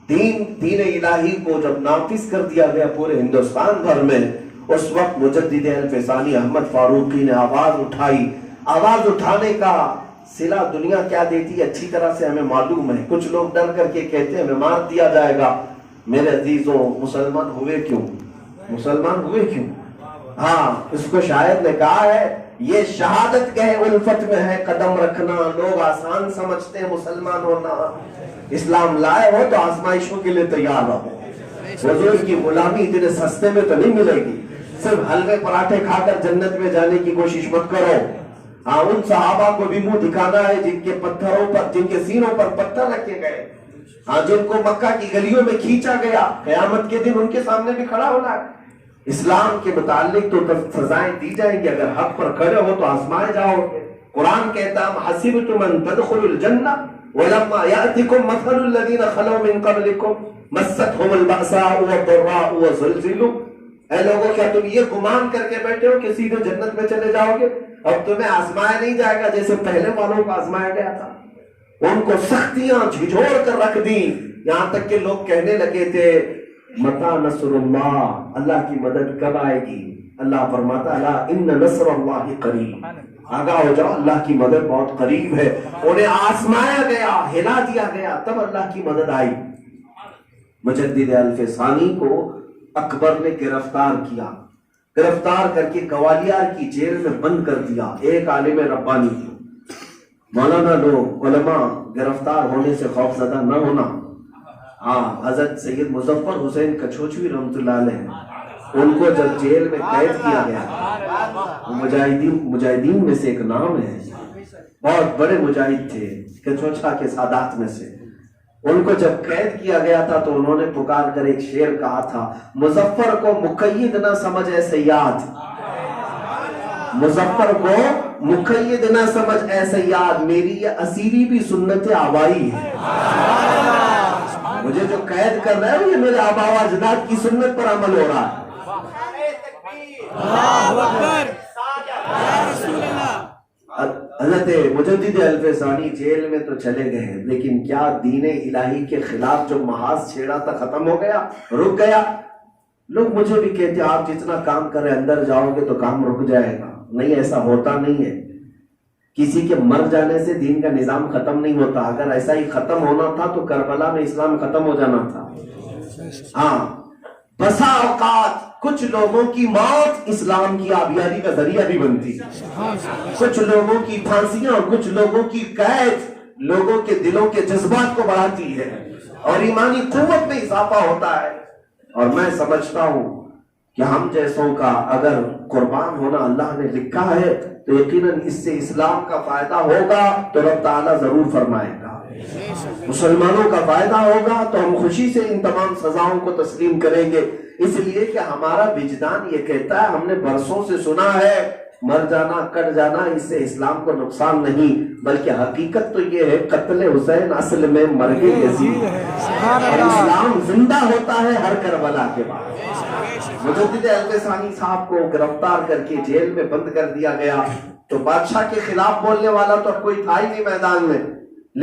دین الہی کو جب نافذ کر دیا گیا پورے ہندوستان بھر میں، اس وقت مجدد الفسانی احمد فاروقی نے آواز اٹھائی۔ آواز اٹھانے کا صلہ دنیا کیا دیتی ہے اچھی طرح سے ہمیں معلوم ہے۔ کچھ لوگ ڈر کر کے کہتے ہیں ہمیں مار دیا جائے گا۔ میرے عزیزوں، مسلمان ہوئے کیوں؟ مسلمان ہوئے کیوں؟ ہاں، اس کو شاعر نے کہا ہے، یہ شہادت گہ الفت میں ہے قدم رکھنا، لوگ آسان سمجھتے ہیں مسلمان ہونا۔ اسلام لائے ہو تو آزمائشوں کے لیے تیار رہو۔ حضور کی غلامی اتنے سستے میں تو نہیں ملے گی۔ صرف حلوے پراٹھے کھا کر جنت میں جانے کی کوشش مت کرو۔ ہاں، ان صحابہ کو بھی منہ دکھانا ہے جن کے پتھروں پر، جن کے سینوں پر پتھر رکھے گئے، ہاں، جن کو مکہ کی گلیوں میں کھینچا گیا، قیامت کے دن ان کے سامنے بھی کھڑا ہونا ہے۔ اسلام کے متعلق تو سزائیں دی جائیں گی، اگر حق پر کھڑے ہو تو آزمائے جاؤ گے۔ قرآن کہتا ہے حسبتم ان تدخلوا الجنہ ولما یأتکم مثل الذین خلوا من قبلکم مستهم البأساء والضراء وزلزلوا۔ اے لوگوں، کیا تم یہ گمان کر کے بیٹھے ہو کہ سیدھے جنت میں چلے جاؤ گے؟ اب تمہیں آزمایا نہیں جائے گا جیسے پہلے والوں کو آزمایا گیا تھا۔ ان کو سختیاں جھنجھوڑ کر رکھ دی، یہاں تک کہ لوگ کہنے لگے تھے متی نصر اللہ، اللہ کی مدد کب آئے گی؟ اللہ فرماتا الا ان نصر اللہ قریب، آگاہ ہو جاؤ، اللہ کی مدد بہت قریب ہے۔ انہیں آزمایا گیا، ہلا دیا گیا، تب اللہ کی مدد آئی۔ مجدد الفسانی کو اکبر نے گرفتار کیا، گرفتار کر کے گوالیار کی جیل میں بند کر دیا۔ ایک عالم ربانی تھے، مولانا لوگ علماء گرفتار ہونے سے خوف زدہ نہ ہونا۔ ہاں، حضرت سید مظفر حسین کچھوچوی رحمۃ اللہ علیہ، ان کو جب جیل میں قید کیا گیا، مجاہدین میں سے ایک نام ہے، بہت بڑے مجاہد تھے، کچھوچا کے سادات میں سے۔ ان کو جب قید کیا گیا تھا تو انہوں نے پکار کر ایک شعر کہا تھا، مظفر کو مقید نہ سمجھ اے سیاد، مظفر کو مقید نہ سمجھ اے سیاد، میری یہ اسیری بھی سنت آبائی ہے۔ مجھے جو قید کر رہا ہے یہ میرے آبا و اجداد کی سنت پر عمل ہو رہا ہے۔ حضرت مجدد الفسانی جیل میں تو چلے گئے، لیکن کیا دین الہی کے خلاف جو محاذ چھیڑا تھا ختم ہو گیا، رک گیا؟ لوگ مجھے بھی کہتے ہیں آپ جتنا کام کریں اندر جاؤ گے تو کام رک جائے گا۔ نہیں، ایسا ہوتا نہیں ہے۔ کسی کے مر جانے سے دین کا نظام ختم نہیں ہوتا۔ اگر ایسا ہی ختم ہونا تھا تو کربلا میں اسلام ختم ہو جانا تھا۔ ہاں، بسا اوقات کچھ لوگوں کی موت اسلام کی آبیاری کا ذریعہ بھی بنتی ہے، کچھ لوگوں کی پھانسیاں اور کچھ لوگوں کی قید لوگوں کے دلوں کے جذبات کو بڑھاتی ہے اور ایمانی قوت میں اضافہ ہوتا ہے۔ اور میں سمجھتا ہوں کہ ہم جیسوں کا اگر قربان ہونا اللہ نے لکھا ہے تو یقیناً اس سے اسلام کا فائدہ ہوگا تو رب تعالیٰ ضرور فرمائے گا، مسلمانوں کا فائدہ ہوگا تو ہم خوشی سے ان تمام سزاؤں کو تسلیم کریں گے، اس لیے کہ ہمارا وجدان یہ کہتا ہے، ہم نے برسوں سے سنا ہے مر جانا کٹ جانا اس سے اسلام کو نقصان نہیں، بلکہ حقیقت تو یہ ہے قتل حسین اصل میں مرگ یزید ہے اور اسلام زندہ ہوتا ہے ہر کربلا کے بعد۔ مجدد الفسانی صاحب کو گرفتار کر کے جیل میں بند کر دیا گیا تو بادشاہ کے خلاف بولنے والا تو کوئی تھا ہی نہیں میدان میں،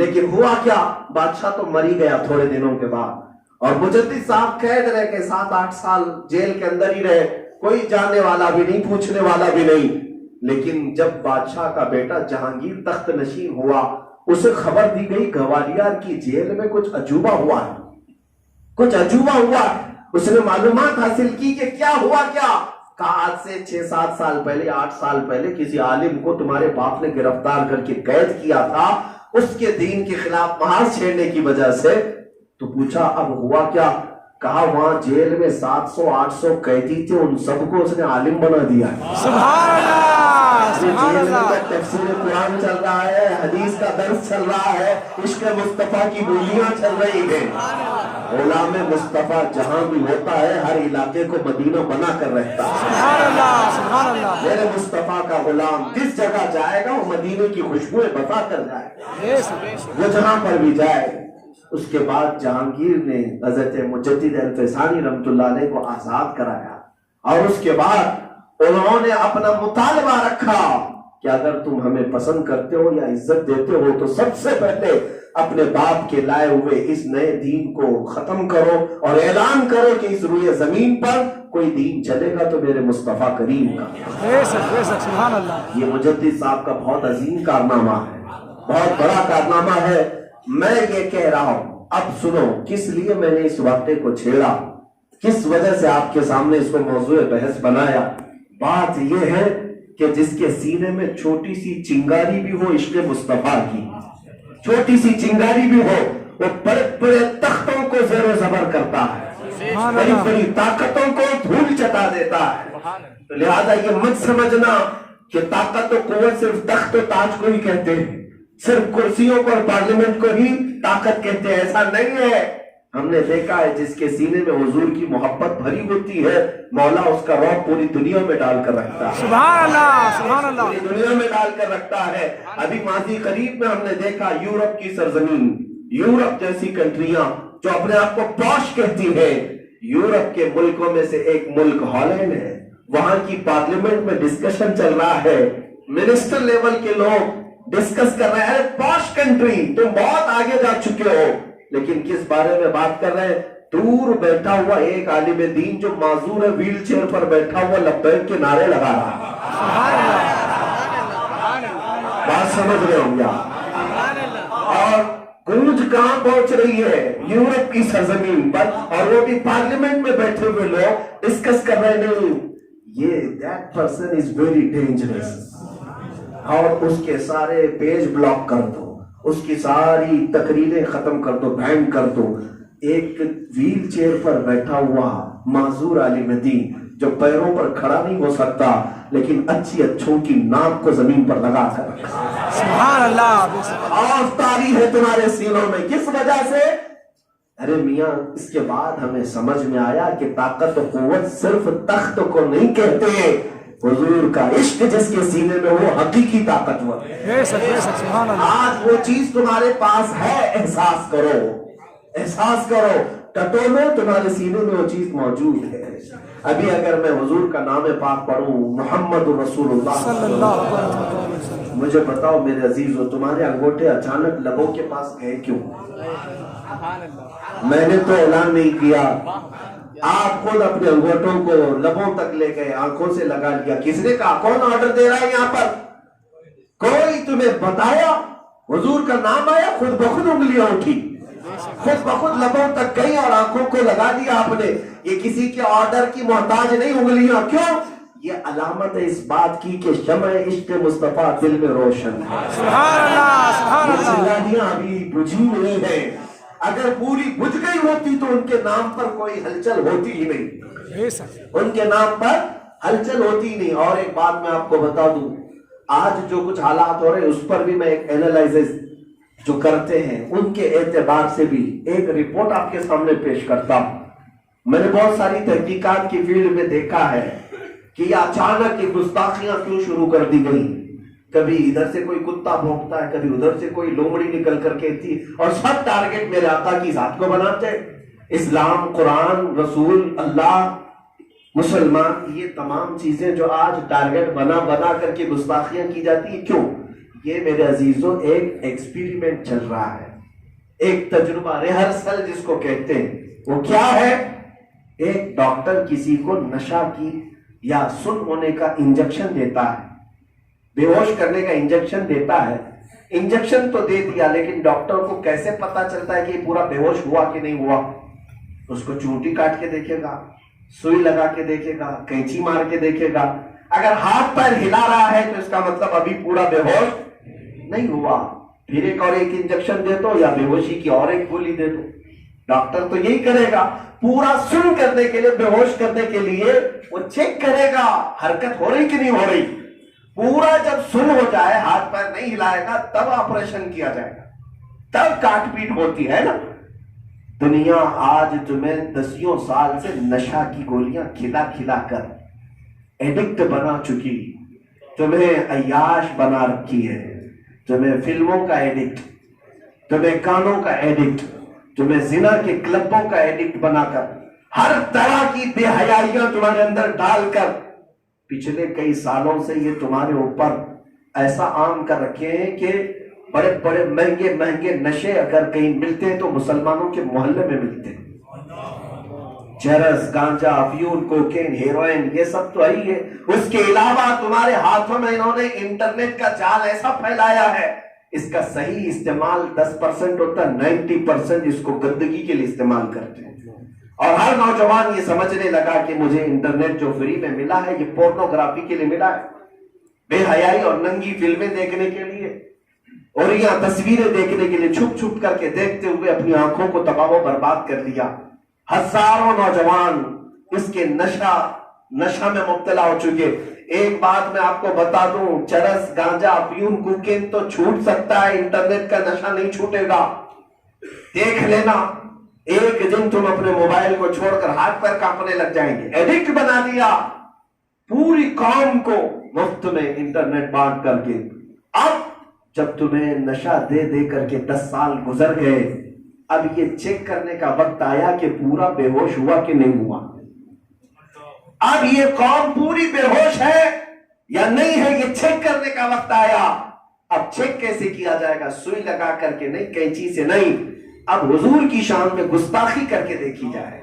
لیکن ہوا کیا، بادشاہ تو مری گیا تھوڑے دنوں کے بعد اور مجدد صاحب قید رہ کے 7-8 سال جیل کے اندر ہی رہے، کوئی جاننے والا بھی نہیں، پوچھنے والا بھی نہیں۔ لیکن جب بادشاہ کا بیٹا جہانگیر تخت نشین ہوا، اسے خبر دی گئی گوالیار کی جیل میں کچھ عجوبہ ہوا ہے، کچھ عجوبہ ہوا ہے۔ اس نے معلومات حاصل کی کہ کیا ہوا، کیا کہا آج سے 6-7 سال پہلے 8 سال پہلے کسی عالم کو تمہارے باپ نے گرفتار کر کے قید کیا تھا اس کے دین کے خلاف محاذ چھیڑنے کی وجہ سے۔ تو پوچھا اب ہوا کیا؟ کہا وہاں جیل میں 700-800 قیدی تھے، ان سب کو اس نے عالم بنا دیا۔ سبحان اللہ، سبحان اللہ۔ تفسیر قرآن چل رہا ہے، حدیث کا درس چل رہا ہے، عشق مصطفیٰ کی بولیاں چل رہی ہیں۔ غلام مصطفیٰ جہاں بھی ہوتا ہے ہر علاقے کو مدینہ بنا کر رہتا ہے۔ سبحان اللہ، سبحان اللہ۔ میرے مصطفیٰ کا غلام جس جگہ جائے گا وہ مدینے کی خوشبوئیں بتا کر جائے گا، وہ جہاں پر بھی جائے۔ اس کے بعد جہانگیر نے حضرت مجدد الفسانی رحمۃ اللہ علیہ کو آزاد کرایا اور اس کے بعد انہوں نے اپنا مطالبہ رکھا کہ اگر تم ہمیں پسند کرتے ہو یا عزت دیتے ہو تو سب سے پہلے اپنے باپ کے لائے ہوئے اس نئے دین کو ختم کرو اور اعلان کرو کہ اس روئے زمین پر کوئی دین چلے گا تو میرے مصطفیٰ کریم کا۔ بے شک سبحان اللہ۔ یہ مجدد صاحب کا بہت عظیم کارنامہ ہے، بہت بڑا کارنامہ ہے۔ میں یہ کہہ رہا ہوں، اب سنو کس لیے میں نے اس واقعے کو چھیڑا، کس وجہ سے آپ کے سامنے اس کو موضوع بحث بنایا۔ بات یہ ہے کہ جس کے سینے میں چھوٹی سی چنگاری بھی ہو عشق مصطفیٰ کی، چھوٹی سی چنگاری بھی ہو، وہ بڑے بڑے تختوں کو زیر و زبر کرتا ہے، بڑی بڑی طاقتوں کو دھول چٹا دیتا ہے۔ تو لہذا یہ مت سمجھنا کہ طاقت و قوت صرف تخت و تاج کو ہی کہتے ہیں، صرف کرسیوں کو اور پارلیمنٹ کو ہی طاقت کہتے ہیں، ایسا نہیں ہے۔ ہم نے دیکھا ہے جس کے سینے میں حضور کی محبت بھری ہوتی ہے، مولا اس کا رعب پوری دنیا میں ڈال کر رکھتا ہے، سبحان اللہ سبحان اللہ، پوری دنیا میں ڈال کر رکھتا ہے۔ ابھی ماضی قریب میں ہم نے دیکھا یورپ کی سرزمین، یورپ جیسی کنٹریاں جو اپنے آپ کو پوش کہتی ہیں، یورپ کے ملکوں میں سے ایک ملک ہالینڈ ہے، وہاں کی پارلیمنٹ میں ڈسکشن چل رہا ہے، منسٹر لیول کے لوگ ڈسکس کر رہے ہیں، پوش کنٹری تم بہت آگے جا چکے ہو، لیکن کس بارے میں بات کر رہے ہیں؟ دور بیٹھا ہوا ایک عالم دین جو معذور ہے، ویل چیئر پر بیٹھا ہوا لبیک کے نعرے لگا رہا ہے۔ بات سمجھ رہے ہوں گے آپ؟ اور گونج کہاں پہنچ رہی ہے؟ یورپ کی سرزمین پر، اور وہ بھی پارلیمنٹ میں بیٹھے ہوئے لوگ ڈسکس کر رہے نہیں، یہ that person is very dangerous، اور اس کے سارے پیج بلاک کر دو، اس کی ساری تقریریں ختم کر دو، بین کر دو۔ ایک ویل چیئر پر بیٹھا ہوا معذور عالم دین جو پیروں پر کھڑا نہیں ہو سکتا لیکن اچھی اچھوں کی ناک کو زمین پر لگا کر رکھا، سبحان اللہ، آف تاری ہے تمہارے سینوں میں، کس وجہ سے؟ ارے میاں اس کے بعد ہمیں سمجھ میں آیا کہ طاقت و قوت صرف تخت کو نہیں کہتے، حضور کا عشق جس کے سینے میں وہ حقیقی طاقتور ہے۔ بے شک سبحان اللہ۔ آج وہ چیز تمہارے پاس ہے، احساس کرو، احساس کرو، ٹٹولو، تمہارے سینے میں وہ چیز موجود ہے۔ ابھی اگر میں حضور کا نام پاک پڑھوں، محمد رسول اللہ صلی اللہ علیہ وسلم، مجھے بتاؤ میرے عزیزو، تمہارے انگوٹھے اچانک لبوں کے پاس گئے کیوں؟ میں نے تو اعلان نہیں کیا، آپ خود اپنے انگوٹھوں کو لبوں تک لے گئے، آنکھوں سے لگا لیا۔ کس نے کہا؟ کون آرڈر دے رہا ہے یہاں پر؟ کوئی تمہیں بتایا؟ حضور کا نام آیا، خود بخود انگلیاں اٹھی، خود بخود لبوں تک گئی اور آنکھوں کو لگا دیا آپ نے۔ یہ کسی کے آرڈر کی محتاج نہیں انگلیاں، کیوں؟ یہ علامت ہے اس بات کی کہ شمع عشق مصطفیٰ دل میں روشن ہے۔ سبحان اللہ سبحان یہ اللہ۔ چنگاریاں ابھی بجھی نہیں ہیں، اگر پوری بجھ گئی ہوتی تو ان کے نام پر کوئی ہلچل ہوتی ہی نہیں، بے شک، ان کے نام پر ہلچل ہوتی نہیں۔ اور ایک بات میں آپ کو بتا دوں، آج جو کچھ حالات ہو رہے ہیں اس پر بھی میں ایک اینالائزس جو کرتے ہیں ان کے اعتبار سے بھی ایک رپورٹ آپ کے سامنے پیش کرتا ہوں۔ میں نے بہت ساری تحقیقات کی فیلڈ میں دیکھا ہے کہ یہ اچانک یہ گستاخیاں کیوں شروع کر دی گئی، کبھی ادھر سے کوئی کتا بھونکتا ہے، کبھی ادھر سے کوئی لومڑی نکل کر کہتی، اور سب ٹارگٹ میرے آقا کی ذات کو بناتے ہیں۔ اسلام، قرآن، رسول، اللہ، مسلمان، یہ تمام چیزیں جو آج ٹارگٹ بنا بنا کر کے گستاخیاں کی جاتی ہیں، کیوں؟ یہ میرے عزیزوں ایک ایکسپیریمنٹ چل رہا ہے، ایک تجربہ، ریہرسل جس کو کہتے ہیں۔ وہ کیا ہے؟ ایک ڈاکٹر کسی کو نشہ کی یا سن ہونے کا انجیکشن دیتا ہے، بے ہوش کرنے کا انجیکشن دیتا ہے۔ انجیکشن تو دے دیا لیکن ڈاکٹر کو کیسے پتا چلتا ہے کہ یہ پورا بے ہوش ہوا کہ نہیں ہوا؟ اس کو چونٹی کاٹ کے دیکھے گا، سوئی لگا کے دیکھے گا، کینچی مار کے دیکھے گا، اگر ہاتھ پیر ہلا رہا ہے تو اس کا مطلب ابھی پورا بے ہوش نہیں ہوا۔ پھر ایک اور ایک انجیکشن دے دو یا بے ہوشی کی اور ایک گولی دے دو، ڈاکٹر تو یہی کرے گا، پورا سن کرنے کے لیے، بے ہوش کرنے کے لیے وہ چیک کرے گا حرکت ہو رہی کہ نہیں ہو رہی۔ پورا جب سن ہو جائے، ہاتھ پیر نہیں ہلائے گا، تب آپریشن کیا جائے گا، تب کاٹ پیٹ ہوتی ہے نا۔ دنیا آج تمہیں 10 سال سے نشہ کی گولیاں کھلا کھلا کر ایڈکٹ بنا چکی، تمہیں عیاش بنا رکھی ہے، تمہیں فلموں کا ایڈکٹ، تمہیں گانوں کا ایڈکٹ، تمہیں زنا کے کلبوں کا ایڈکٹ بنا کر، ہر طرح کی بے حیائیاں تمہارے اندر ڈال کر پچھلے کئی سالوں سے یہ تمہارے اوپر ایسا عام کر رکھے ہیں کہ بڑے بڑے مہنگے مہنگے نشے اگر کہیں ملتے ہیں تو مسلمانوں کے محلے میں ملتے ہیں. چرس، گانجا، افیون، کوکین، ہیروئن، یہ سب تو ہی ہے. اس کے علاوہ تمہارے ہاتھوں میں انہوں نے انٹرنیٹ کا جال ایسا پھیلایا ہے، اس کا صحیح استعمال 10% ہوتا ہے، 90% اس کو گندگی کے لیے استعمال کرتے ہیں. اور ہر نوجوان یہ سمجھنے لگا کہ مجھے انٹرنیٹ جو فری میں ملا ہے یہ پورنوگرافی کے لیے ملا ہے، بے حیائی اور ننگی فلمیں دیکھنے کے لیے، اور یہاں تصویریں دیکھنے کے لیے چھپ چھپ کر کے دیکھتے ہوئے اپنی آنکھوں کو تباہ و برباد کر دیا. ہزاروں نوجوان اس کے نشہ میں مبتلا ہو چکے. ایک بات میں آپ کو بتا دوں، چرس، گانجا، افیون، کوکین تو چھوٹ سکتا ہے، انٹرنیٹ کا نشہ نہیں چھوٹے گا. دیکھ لینا، ایک دن تم اپنے موبائل کو چھوڑ کر ہاتھ پیر کانپنے لگ جائیں گے. ایڈکٹ بنا دیا پوری قوم کو مفت میں انٹرنیٹ بانٹ کر کے. اب جب تمہیں نشہ دے دے کر کے 10 سال گزر گئے، اب یہ چیک کرنے کا وقت آیا کہ پورا بے ہوش ہوا کہ نہیں ہوا. اب یہ قوم پوری بے ہوش ہے یا نہیں ہے، یہ چیک کرنے کا وقت آیا. اب چیک کیسے کیا جائے گا؟ سوئی لگا کر کے نہیں، کینچی سے نہیں. اب حضور کی شان میں گستاخی کر کے دیکھی جائے،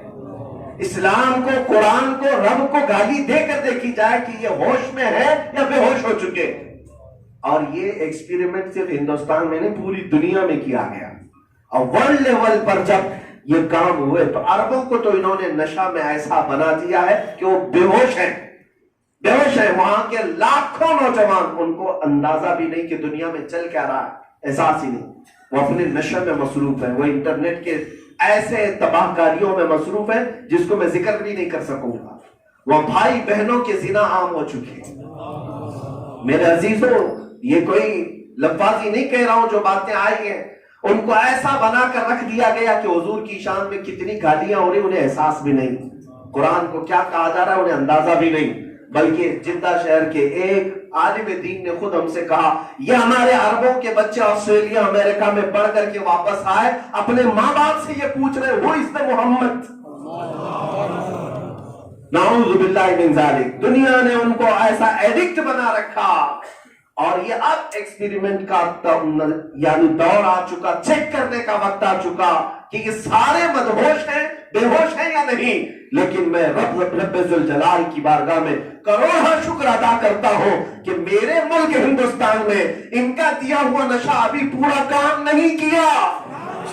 اسلام کو، قرآن کو، رب کو گالی دے کر دیکھی جائے کہ یہ ہوش میں ہے یا بے ہوش ہو چکے. اور یہ ایکسپیریمنٹ صرف ہندوستان میں نہیں، پوری دنیا میں کیا گیا. اور ورلڈ لیول پر جب یہ کام ہوئے تو عربوں کو تو انہوں نے نشہ میں ایسا بنا دیا ہے کہ وہ بے ہوش ہیں، بے ہوش ہیں. وہاں کے لاکھوں نوجوان، ان کو اندازہ بھی نہیں کہ دنیا میں چل کیا رہا ہے، احساس ہی نہیں. وہ اپنے نشے میں مصروف ہیں، وہ انٹرنیٹ کے ایسے تباہ کاریوں میں مصروف ہیں جس کو میں ذکر بھی نہیں کر سکوں گا. وہ بھائی بہنوں کے زنا عام ہو چکے ہیں. میرے عزیزوں، یہ کوئی لفاظی نہیں کہہ رہا ہوں، جو باتیں آئی ہیں ان کو ایسا بنا کر رکھ دیا گیا کہ حضور کی شان میں کتنی گالیاں ہو رہی انہیں احساس بھی نہیں، قرآن کو کیا کہا جا رہا ہے انہیں اندازہ بھی نہیں. بلکہ جدہ شہر کے ایک عالم دین نے خود ہم سے کہا، یہ ہمارے عربوں کے بچے آسٹریلیا، امریکہ میں پڑھ کر کے واپس آئے، اپنے ماں باپ سے یہ پوچھ رہے وہ اس نے محمد. نعوذ باللہ من ذالک. دنیا نے ان کو ایسا ایڈکٹ بنا رکھا. اور یہ اب ایکسپیریمنٹ کا یعنی دور آ چکا، چیک کرنے کا وقت آ چکا کہ یہ سارے مدہوش ہیں، بے ہوش ہیں یا نہیں. لیکن میں رب ذوالجلال کی بارگاہ میں کروڑا شکر ادا کرتا ہوں کہ میرے ملک ہندوستان میں ان کا دیا ہوا نشہ ابھی پورا کام نہیں کیا.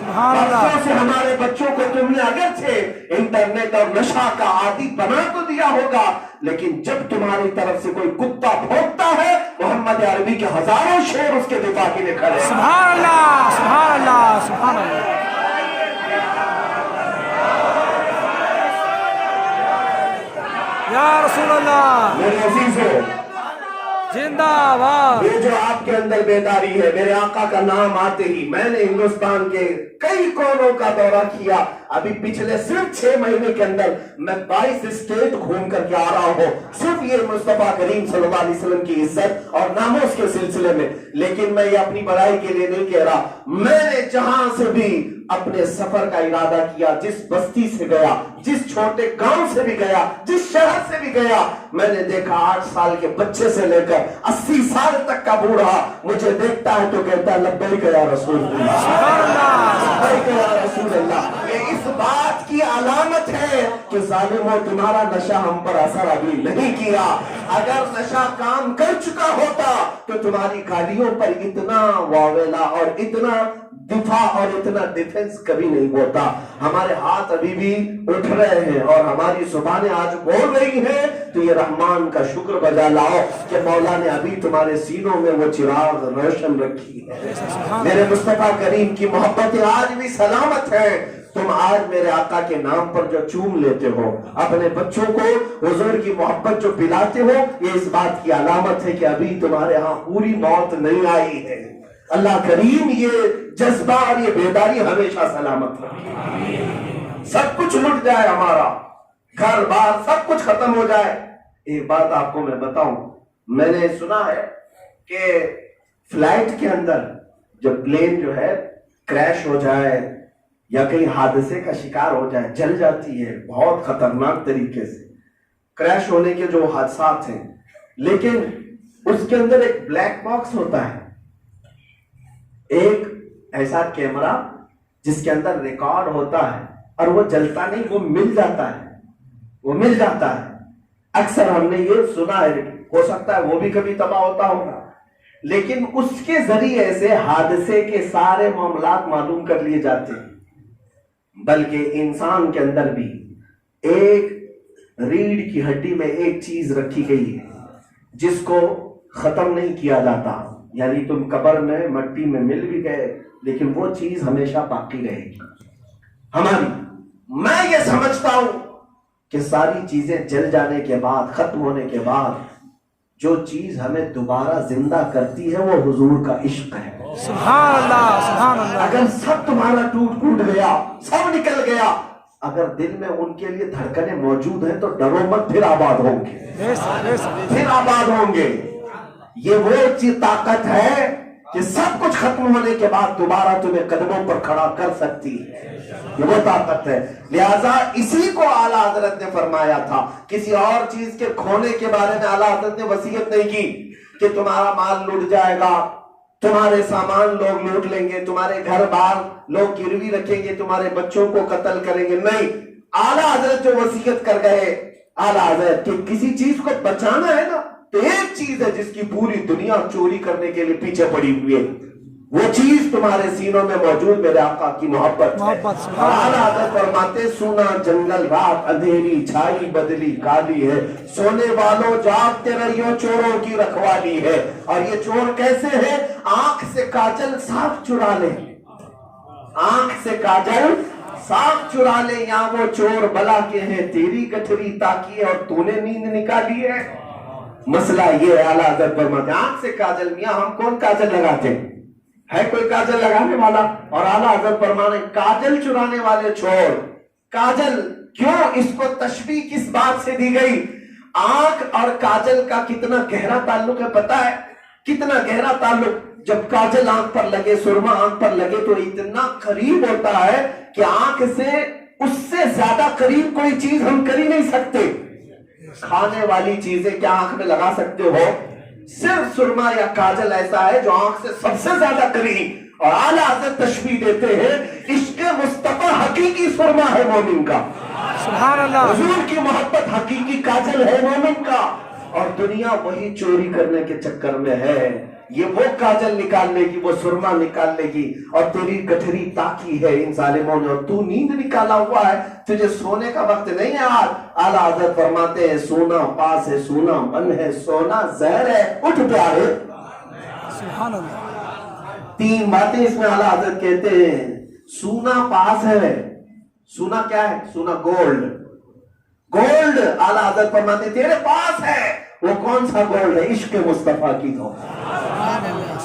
برسوں سے ہمارے بچوں کو تم نے اگرچہ انٹرنیٹ اور نشہ کا عادی بنا تو دیا ہوگا، لیکن جب تمہاری طرف سے کوئی کتا بھونکتا ہے، محمد عربی کے ہزاروں شعر اس کے دفاع کے لیے کھڑے. سبحان اللہ، سبحان اللہ، سبحان اللہ. یا رسول اللہ. میرے عزیزوں، زندہ باد. یہ جو آپ کے اندر بیداری ہے، میرے آقا کا نام آتے ہی میں نے ہندوستان کے کئی کونوں کا دورہ کیا. ابھی پچھلے صرف 6 مہینے کے اندر میں 22 اسٹیٹ گھوم کر کے آ رہا ہوں، صرف یہ مصطفیٰ کریم صلی اللہ علیہ وسلم کی عزت اور ناموس کے سلسلے میں. لیکن میں یہ اپنی بڑائی کے لیے نہیں کہہ رہا. میں نے جہاں سے بھی اپنے سفر کا ارادہ کیا، جس بستی سے گیا، جس چھوٹے گاؤں سے بھی گیا، جس شہر سے بھی گیا، میں نے دیکھا 8 سال کے بچے سے لے کر 80 سال تک کا بوڑھا مجھے دیکھتا ہے تو کہتا ہے لبیک یا رسول اللہ، لبیک یا رسول اللہ. یہ اس بات کی علامت ہے کہ ظالموں تمہارا نشہ ہم پر اثر ابھی نہیں کیا. اگر نشہ کام کر چکا ہوتا تو تمہاری گالیوں پر اتنا واویلا اور اتنا دفاع اور اتنا ڈیفنس کبھی نہیں ہوتا. ہمارے ہاتھ ابھی بھی اٹھ رہے ہیں اور ہماری زبانیں آج بول رہی ہیں تو یہ رحمان کا شکر بجا لاؤ کہ مولا نے ابھی تمہارے سینوں میں وہ چراغ روشن رکھی ہے. میرے مصطفیٰ کریم کی محبتیں آج بھی سلامت ہیں. تم آج میرے آقا کے نام پر جو چوم لیتے ہو، اپنے بچوں کو حضور کی محبت جو پلاتے ہو، یہ اس بات کی علامت ہے کہ ابھی تمہارے ہاں پوری موت نہیں آئی ہے. اللہ کریم یہ جذبہ اور یہ بیداری ہمیشہ سلامت رکھے. سب کچھ لٹ جائے، ہمارا گھر بار سب کچھ ختم ہو جائے. ایک بات آپ کو میں بتاؤں، میں نے سنا ہے کہ فلائٹ کے اندر جب پلین جو ہے کریش ہو جائے یا کہیں حادثے کا شکار ہو جائے، جل جاتی ہے بہت خطرناک طریقے سے، کریش ہونے کے جو حادثات ہیں، لیکن اس کے اندر ایک بلیک باکس ہوتا ہے, ایک ایسا کیمرہ جس کے اندر ریکارڈ ہوتا ہے اور وہ جلتا نہیں, وہ مل جاتا ہے, وہ مل جاتا ہے. اکثر ہم نے یہ سنا ہے, ہو سکتا ہے وہ بھی کبھی تباہ ہوتا ہوگا, لیکن اس کے ذریعے سے حادثے کے سارے معاملات معلوم کر لیے جاتے ہیں. بلکہ انسان کے اندر بھی ایک ریڑھ کی ہڈی میں ایک چیز رکھی گئی ہے جس کو ختم نہیں کیا جاتا. یعنی تم قبر میں مٹی میں مل بھی گئے لیکن وہ چیز ہمیشہ باقی رہے گی ہماری. میں یہ سمجھتا ہوں کہ ساری چیزیں جل جانے کے بعد, ختم ہونے کے بعد جو چیز ہمیں دوبارہ زندہ کرتی ہے وہ حضور کا عشق ہے. سبحان اللہ, سبحان اللہ. اگر سب تمہارا ٹوٹ گیا, سب نکل گیا, اگر دل میں ان کے لیے دھڑکنیں موجود ہیں تو ڈرو مت, پھر آباد ہوں گے, پھر آباد ہوں گے. یہ وہ طاقت ہے کہ سب کچھ ختم ہونے کے بعد دوبارہ تمہیں قدموں پر کھڑا کر سکتی ہے. یہ وہ طاقت ہے. لہذا اسی کو اعلیٰ حضرت نے فرمایا تھا. کسی اور چیز کے کھونے کے بارے میں اعلیٰ حضرت نے وصیت نہیں کی کہ تمہارا مال لوٹ جائے گا, تمہارے سامان لوگ لوٹ لیں گے, تمہارے گھر بار لوگ گروی رکھیں گے, تمہارے بچوں کو قتل کریں گے. نہیں, اعلیٰ حضرت جو وصیت کر گئے اعلیٰ حضرت کہ کسی چیز کو بچانا ہے نا تو ایک چیز ہے جس کی پوری دنیا چوری کرنے کے لیے پیچھے پڑی ہوئی ہے, وہ چیز تمہارے سینوں میں موجود میرے آقا کی محبت ہے. اعلیٰ حضرت فرماتے سونا جنگل رات اندھیری چھائی بدلی کالی ہے, سونے والوں جاگتے رہیو چوروں کی رکھوالی ہے. اور یہ چور کیسے ہیں؟ آنکھ سے کاجل صاف چرا لے, آنکھ سے کاجل صاف چرا لے, یا وہ چور بلا کے ہیں تیری گٹھری تاکی ہے اور تو نے نیند نکالی ہے. مسئلہ یہ ہے, اعلیٰ حضرت فرماتے آنکھ سے کاجل, میاں ہم کون کاجل لگاتے ہیں؟ ہے کوئی کاجل لگانے والا؟ اور اعلیٰ حضرت فرمانے کاجل چرانے والے چھوڑ. کاجل کیوں, اس کو تشبیہ کس بات سے دی گئی؟ آنکھ اور کاجل کا کتنا گہرا تعلق ہے پتہ ہے؟ کتنا گہرا تعلق. جب کاجل آنکھ پر لگے, سرما آنکھ پر لگے تو اتنا قریب ہوتا ہے کہ آنکھ سے اس سے زیادہ قریب کوئی چیز ہم کر ہی نہیں سکتے. کھانے والی چیزیں کیا آنکھ میں لگا سکتے ہو؟ صرف سرما یا کاجل ایسا ہے جو آنکھ سے سب سے زیادہ قریب. اور اعلیٰ حضرت تشبیہ دیتے ہیں عشق مصطفیٰ حقیقی سرما ہے مومن کا, سبحان اللہ. حضور کی محبت حقیقی کاجل ہے مومن کا. اور دنیا وہی چوری کرنے کے چکر میں ہے. یہ وہ کاجل نکالنے کی, وہ سرما نکالنے کی, اور تیری گٹھری تاکی ہے ان ظالموں نے, اور تو نیند نکالا ہوا ہے, تجھے سونے کا وقت نہیں ہے. آج اعلیٰ حضرت فرماتے ہیں سونا پاس ہے, سونا من ہے, سونا زہر ہے, اٹھ پیارے. سبحان اللہ. تین باتیں اس میں اعلیٰ حضرت کہتے ہیں. سونا پاس ہے, سونا کیا ہے؟ سونا گولڈ. گولڈ اعلیٰ حضرت فرماتے تیرے پاس ہے. وہ کون سا گولڈ ہے؟ عشق مصطفیٰ کی تو.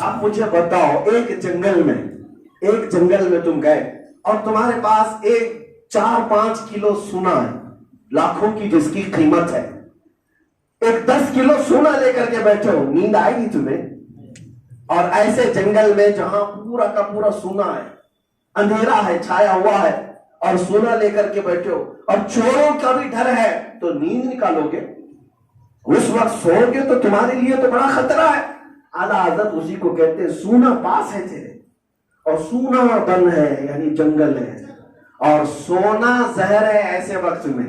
اب مجھے بتاؤ, ایک جنگل میں تم گئے اور تمہارے پاس ایک 4-5 کلو سونا ہے, لاکھوں کی جس کی قیمت ہے. ایک 10 کلو سونا لے کر کے بیٹھے ہو, نیند آئے گی تمہیں؟ اور ایسے جنگل میں جہاں پورا کا پورا سونا ہے, اندھیرا ہے, چھایا ہوا ہے, اور سونا لے کر کے بیٹھے ہو, اور چوروں کا بھی ڈر ہے, تو نیند نکالو گے؟ اس وقت سو گے تو تمہارے لیے تو بڑا خطرہ ہے. اعلیٰ حضرت اسی کو کہتے ہیں سونا پاس ہے تیرے, اور سونا بن ہے یعنی جنگل ہے, اور سونا زہر ہے. ایسے وقت میں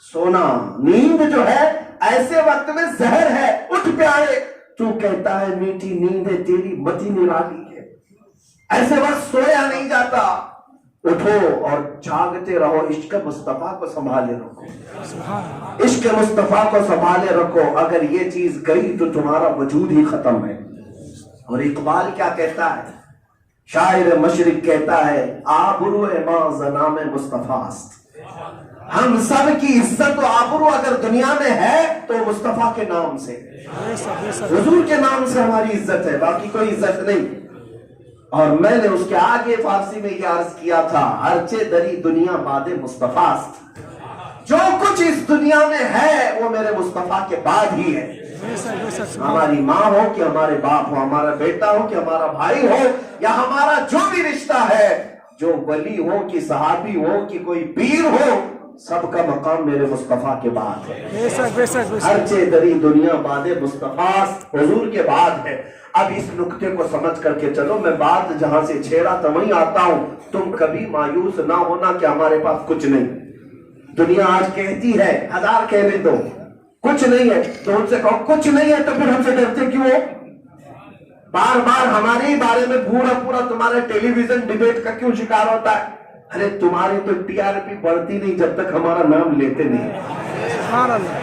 سونا, نیند جو ہے ایسے وقت میں زہر ہے. اٹھ پیارے, تو کہتا ہے میٹھی نیند ہے تیری متی نرالی ہے. ایسے وقت سویا نہیں جاتا. اٹھو اور جاگتے رہو, عشق مصطفیٰ کو سنبھالے رکھو, عشق مصطفیٰ کو سنبھالے رکھو. اگر یہ چیز گئی تو تمہارا وجود ہی ختم ہے. اور اقبال کیا کہتا ہے, شاعر مشرق کہتا ہے آبرو ماں زنام مصطفیٰ است. ہم سب کی عزت و آبرو اگر دنیا میں ہے تو مصطفیٰ کے نام سے, حضور کے نام سے ہماری عزت ہے, باقی کوئی عزت نہیں. اور میں نے اس کے آگے فارسی میں یہ عرض کیا تھا, ہرچے دری دنیا باد مصطفیٰ است. جو کچھ اس دنیا میں ہے وہ میرے مصطفیٰ کے بعد ہی ہے. ہماری ماں ہو کہ ہمارے باپ ہو, ہمارا بیٹا ہو کہ ہمارا بھائی ہو, یا ہمارا جو بھی رشتہ ہے, جو ولی ہو کہ صحابی ہو کہ کوئی پیر ہو, سب کا مقام میرے مصطفیٰ کے بعد ہے. بے شک بے شک بے ہر شک. چیدری دنیا بعد مصطفیٰ حضور کے بعد ہے. اب اس نکتے کو سمجھ کر کے چلو. میں بات جہاں سے چھیڑا تو وہیں آتا ہوں. تم کبھی مایوس نہ ہونا کہ ہمارے پاس کچھ نہیں. دنیا آج کہتی ہے, 1000 کہنے دو, کچھ نہیں ہے. تو ان سے کہو کچھ نہیں ہے, تو پھر ہم سے ڈرتے کیوں ہو؟ بار بار ہمارے ہی بارے میں پورا تمہارا ٹیلی ویژن ڈیبیٹ کا کیوں شکار ہوتا ہے؟ ارے تمہاری تو TRP بڑھتی نہیں جب تک ہمارا نام لیتے نہیں. سبحان اللہ.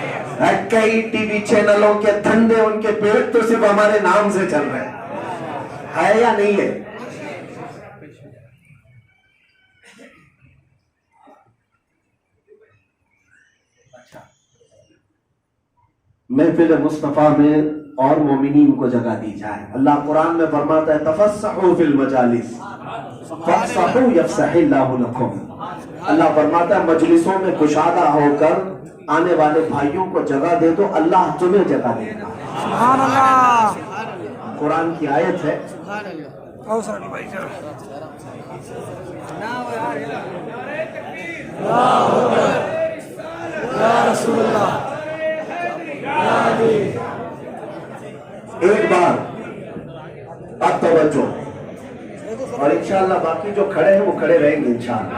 کئی ٹی وی چینلوں کے دھندے, ان کے پیٹ تو صرف ہمارے نام سے چل رہے ہیں, یا نہیں ہے؟ محفل مصطفیٰ میں اور مومنین کو جگہ دی جائے. اللہ قرآن میں فرماتا ہے تفسحوا فی المجالس فافسحوا یفسح اللہ لکم. اللہ فرماتا ہے مجلسوں میں کشادہ ہو کر آنے والے بھائیوں کو جگہ دے دو, اللہ تمہیں جگہ دے گا. سبحان اللہ. قرآن کی آیت ہے. او سر بھائی جان. یا رسول اللہ. ایک بار اب توجہ, اور انشاءاللہ باقی جو کھڑے ہیں وہ کھڑے رہیں گے انشاءاللہ.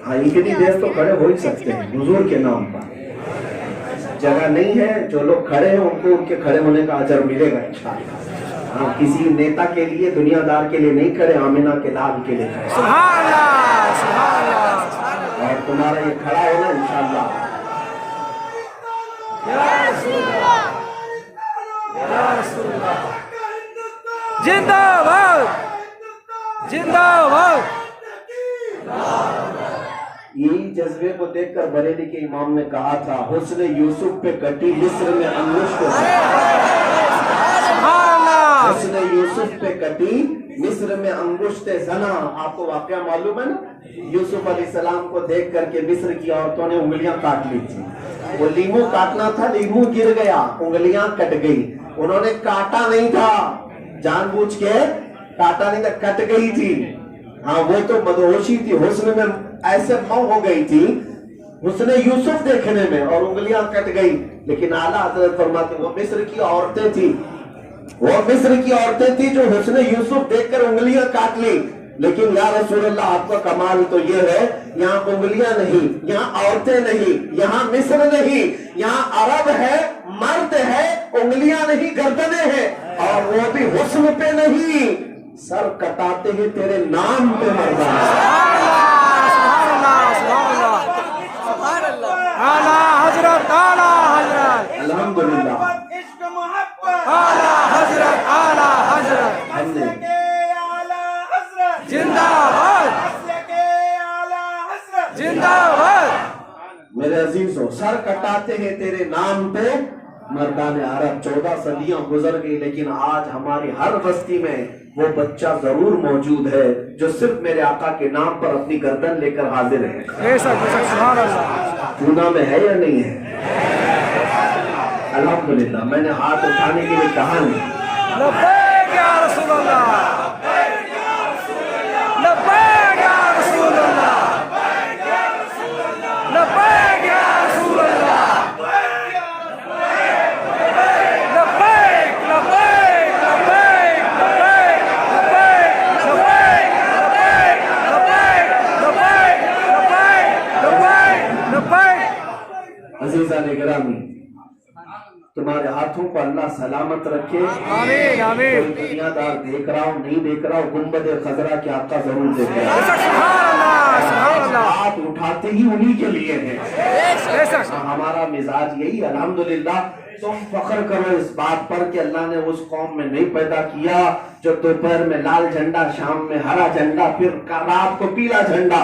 ہاں اتنی دیر تو کھڑے ہو ہی سکتے ہیں حضور کے نام پر. جگہ نہیں ہے, جو لوگ کھڑے ہیں ان کو ان کے کھڑے ہونے کا اجر ملے گا انشاءاللہ. ہاں کسی نیتا کے لیے, دنیا دار کے لیے نہیں کھڑے, آمینہ کے لال کے لیے کھڑے. سبحان اللہ سبحان اللہ. اور تمہارا یہ کھڑا ہونا انشاءاللہ. یا رسول اللہ یا رسول اللہ. زندہ باد زندہ باد. یہی جذبے کو دیکھ کر بریلی کے امام نے کہا تھا حسن یوسف پہ کٹی مصر میں انگشت. حسن یوسف پہ کٹی مصر میں انگشت زنا. آپ کو واقعہ معلوم ہے نا, یوسف علیہ السلام کو دیکھ کر کے مصر کی عورتوں نے انگلیاں کاٹ لی تھی. وہ لیمو کاٹنا تھا, لیمو گر گیا, انگلیاں کٹ گئی. انہوں نے کاٹا نہیں تھا, جان بوجھ کے کاٹا نہیں تھا, کٹ گئی تھی. ہاں وہ تو مدہوشی تھی, حسن میں ایسے مو ہو گئی تھی حسن یوسف دیکھنے میں, اور انگلیاں کٹ گئی. لیکن اعلیٰ حضرت فرماتے وہ مصر کی عورتیں تھی, وہ مصر کی عورتیں تھی جو حسن یوسف دیکھ کر انگلیاں کاٹ لی. لیکن یا رسول اللہ آپ کا کمال تو یہ ہے, یہاں انگلیاں نہیں, یہاں عورتیں نہیں, یہاں مصر نہیں, یہاں عرب ہے, مرد ہے, انگلیاں نہیں گردنیں ہیں, اور وہ بھی حسن پہ نہیں, سر کٹاتے ہی تیرے نام پہ مردہ. حضرت اعلیٰ حضرت الحمدللہ اعلیٰ حضرت اعلیٰ حضرت. ہم نے زندہ باد زندہ باد. میرے عزیزوں سر کٹاتے ہیں تیرے نام پہ مردان عرب. 14 صدیاں گزر گئی, لیکن آج ہماری ہر بستی میں وہ بچہ ضرور موجود ہے جو صرف میرے آقا کے نام پر اپنی گردن لے کر حاضر ہے. ایسا سبحان اللہ. پونا میں ہے یا نہیں ہے؟ الحمدللہ. میں نے ہاتھ اٹھانے کے لیے کہا نہیں. لبیک یا رسول اللہ. لبیک یا رسول اللہ. لبیک یا رسول اللہ. لبیک لبیک لبیک لبیک لبیک لبیک. عزیزان گرامی, تمہارے ہاتھوں کو اللہ سلامت رکھے. آمین آمین. کوئی دنیا دار دیکھ رہا ہوں نہیں دیکھ رہا ہوں, گنبد خضرا کے آقا ضرور دیکھ رہا ہوں. سبحان اللہ سبحان اللہ. ہاتھ اٹھاتے ہی انہی کے لیے ہیں. ایسا ہمارا مزاج یہی. الحمدللہ تم فخر کرو اس بات پر کہ اللہ نے اس قوم میں نہیں پیدا کیا جو دوپہر میں لال جھنڈا, شام میں ہرا جھنڈا, پھر رات کو پیلا جھنڈا.